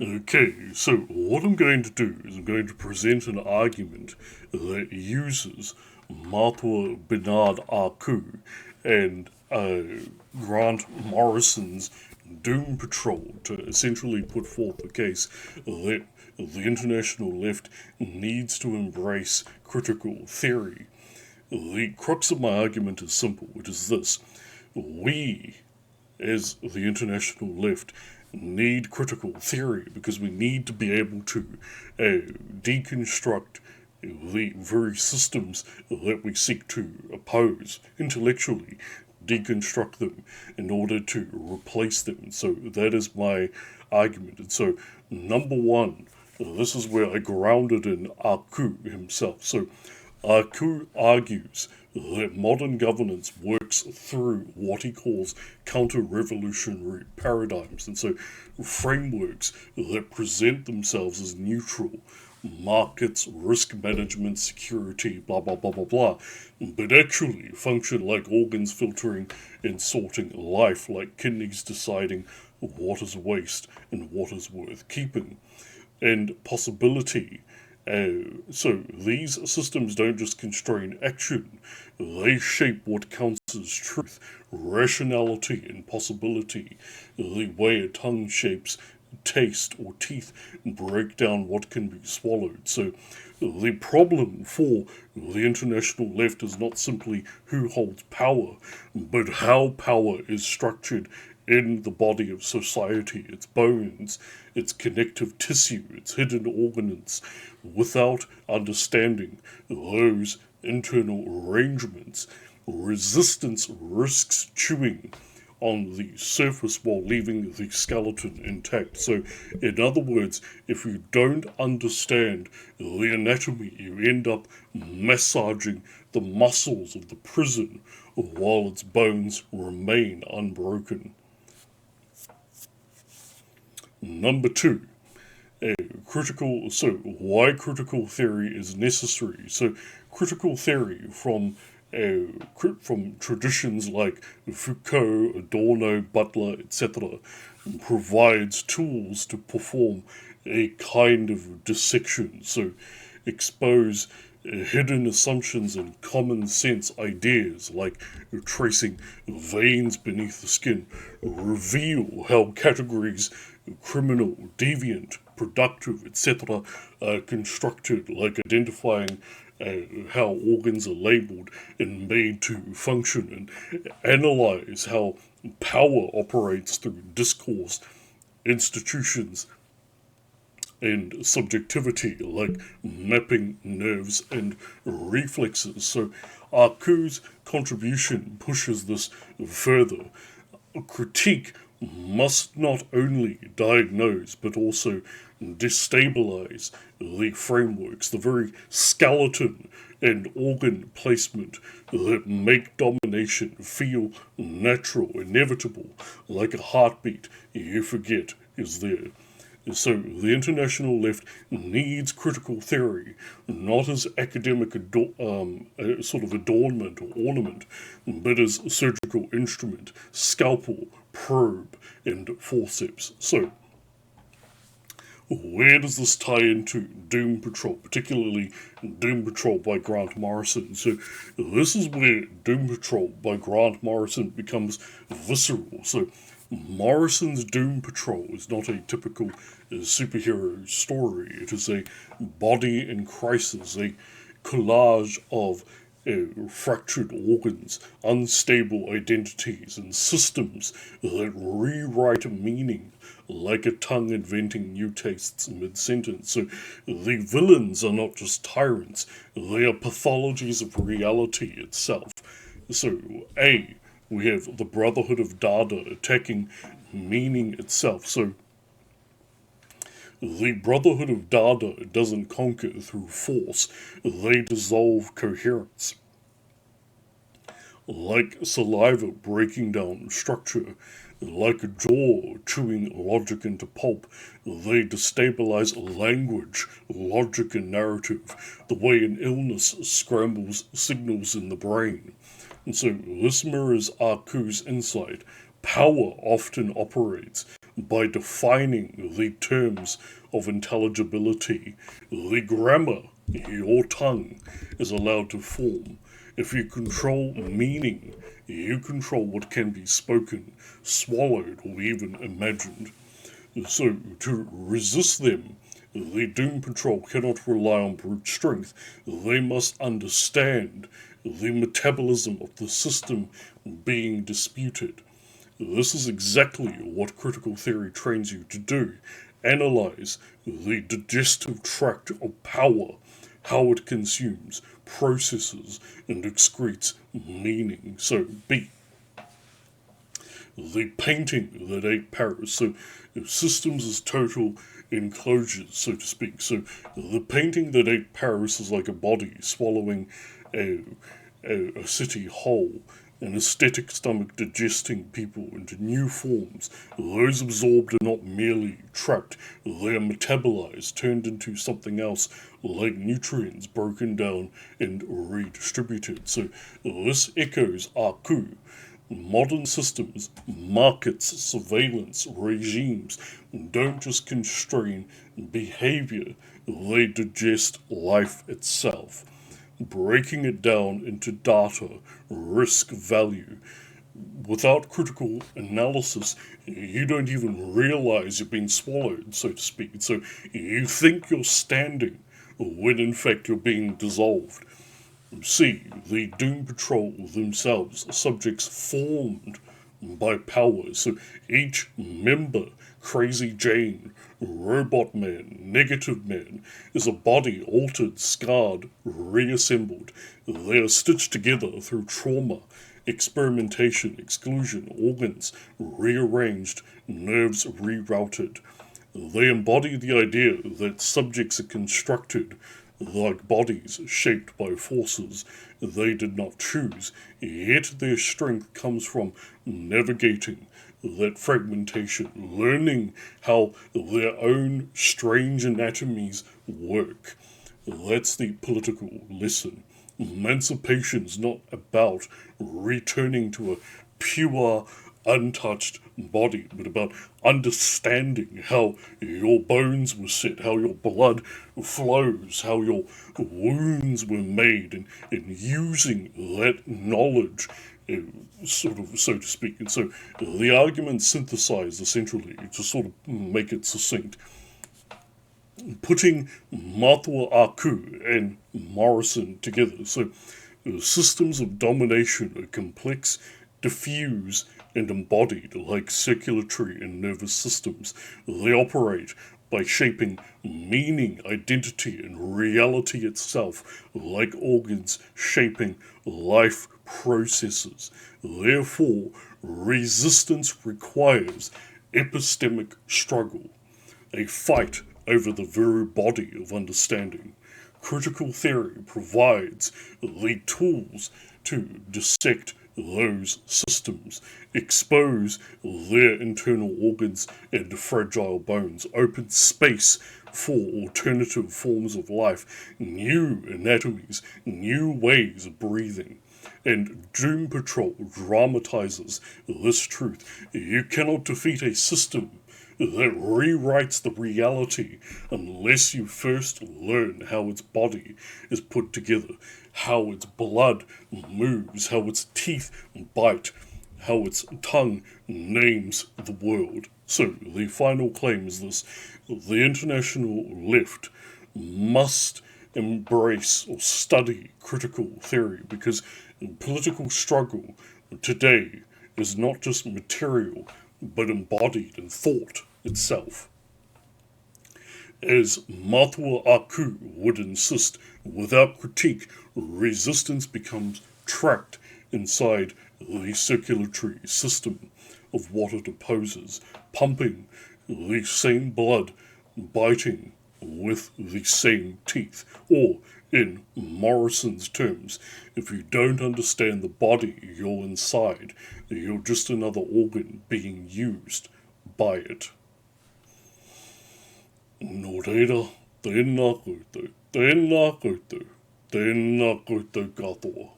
Okay, so what I'm going to do is I'm going to present an argument that uses Martha Bernard Arcu and Grant Morrison's Doom Patrol to essentially put forth the case that the international left needs to embrace critical theory. The crux of my argument is simple, which is this. We, as the international left, need critical theory because we need to be able to deconstruct the very systems that we seek to oppose intellectually, deconstruct them in order to replace them. So that is my argument. And so, number one, this is where I grounded in Aku himself. So, Aku argues that modern governance works through what he calls counter-revolutionary paradigms, and so frameworks that present themselves as neutral, markets, risk management, security, blah blah blah blah blah, but actually function like organs filtering and sorting life, like kidneys deciding what is waste and what is worth keeping. And possibility. So these systems don't just constrain action, they shape what counts as truth, rationality, and possibility. The way a tongue shapes taste or teeth break down what can be swallowed. So the problem for the international left is not simply who holds power, but how power is structured in the body of society, its bones, its connective tissue, its hidden organs. Without understanding those internal arrangements, resistance risks chewing on the surface while leaving the skeleton intact. So, in other words, if you don't understand the anatomy, you end up massaging the muscles of the prison while its bones remain unbroken. Number two, why critical theory is necessary. So critical theory from traditions like Foucault, Adorno, Butler, etc., provides tools to perform a kind of dissection. So expose hidden assumptions and common sense ideas like tracing veins beneath the skin, reveal how categories criminal, deviant, productive, etc. are constructed, like identifying how organs are labeled and made to function, and analyze how power operates through discourse, institutions, and subjectivity, like mapping nerves and reflexes. So Arcu's contribution pushes this further. A critique must not only diagnose but also destabilize the frameworks, the very skeleton and organ placement that make domination feel natural, inevitable, like a heartbeat you forget is there. So the international left needs critical theory, not as academic sort of adornment or ornament, but as surgical instrument, scalpel, probe, and forceps. So where does this tie into Doom Patrol, particularly Doom Patrol by Grant Morrison? So this is where Doom Patrol by Grant Morrison becomes visceral. So Morrison's Doom Patrol is not a typical superhero story. It is a body in crisis, a collage of fractured organs, unstable identities, and systems that rewrite meaning like a tongue inventing new tastes mid sentence. So the villains are not just tyrants, they are pathologies of reality itself. So, A, we have the Brotherhood of Dada attacking meaning itself. So, the Brotherhood of Dada doesn't conquer through force, they dissolve coherence. Like saliva breaking down structure, like a jaw chewing logic into pulp, they destabilize language, logic, and narrative, the way an illness scrambles signals in the brain. And so this mirrors Arcu's insight. Power often operates by defining the terms of intelligibility, the grammar your tongue is allowed to form. If you control meaning, you control what can be spoken, swallowed, or even imagined. So, to resist them, the Doom Patrol cannot rely on brute strength. They must understand the metabolism of the system being disputed. This is exactly what critical theory trains you to do. Analyze the digestive tract of power, how it consumes, processes, and excretes meaning. So, B. The painting that ate Paris. So, systems as total enclosures, so to speak. So, the painting that ate Paris is like a body swallowing a city whole, an aesthetic stomach digesting people into new forms. Those absorbed are not merely trapped, they are metabolized, turned into something else, like nutrients broken down and redistributed. So this echoes Aku. Modern systems, markets, surveillance, regimes don't just constrain behavior, they digest life itself, breaking it down into data, risk, value. Without critical analysis, you don't even realize you're being swallowed, so to speak. So you think you're standing when in fact you're being dissolved. C. The Doom Patrol themselves, subjects formed by power. So each member, Crazy Jane, Robot Man, Negative Man, is a body altered, scarred, reassembled. They are stitched together through trauma, experimentation, exclusion, organs rearranged, nerves rerouted. They embody the idea that subjects are constructed like bodies shaped by forces they did not choose, yet their strength comes from navigating that fragmentation, learning how their own strange anatomies work. That's the political lesson. Emancipation is not about returning to a pure, untouched body, but about understanding how your bones were set, how your blood flows, how your wounds were made, and using that knowledge, sort of, so to speak. And so the argument synthesized essentially, to sort of make it succinct, putting Matua Aku and Morrison together. So systems of domination are complex, diffuse, and embodied like circulatory and nervous systems. They operate by shaping meaning, identity, and reality itself, like organs shaping life processes. Therefore, resistance requires epistemic struggle, a fight over the very body of understanding. Critical theory provides the tools to dissect those systems, expose their internal organs and fragile bones, open space for alternative forms of life, new anatomies, new ways of breathing. And Doom Patrol dramatizes this truth. You cannot defeat a system that rewrites the reality unless you first learn how its body is put together, how its blood moves, how its teeth bite, how its tongue names the world. So, the final claim is this: the international left must embrace or study critical theory, because political struggle today is not just material but embodied in thought itself. As Matua Aku would insist, without critique, resistance becomes trapped inside the circulatory system of what it opposes, pumping the same blood, biting with the same teeth. Or, in Morrison's terms, if you don't understand the body you're inside, you're just another organ being used by it. Nō reira, tēnā koutou, tēnā koutou, tēnā koutou katoa.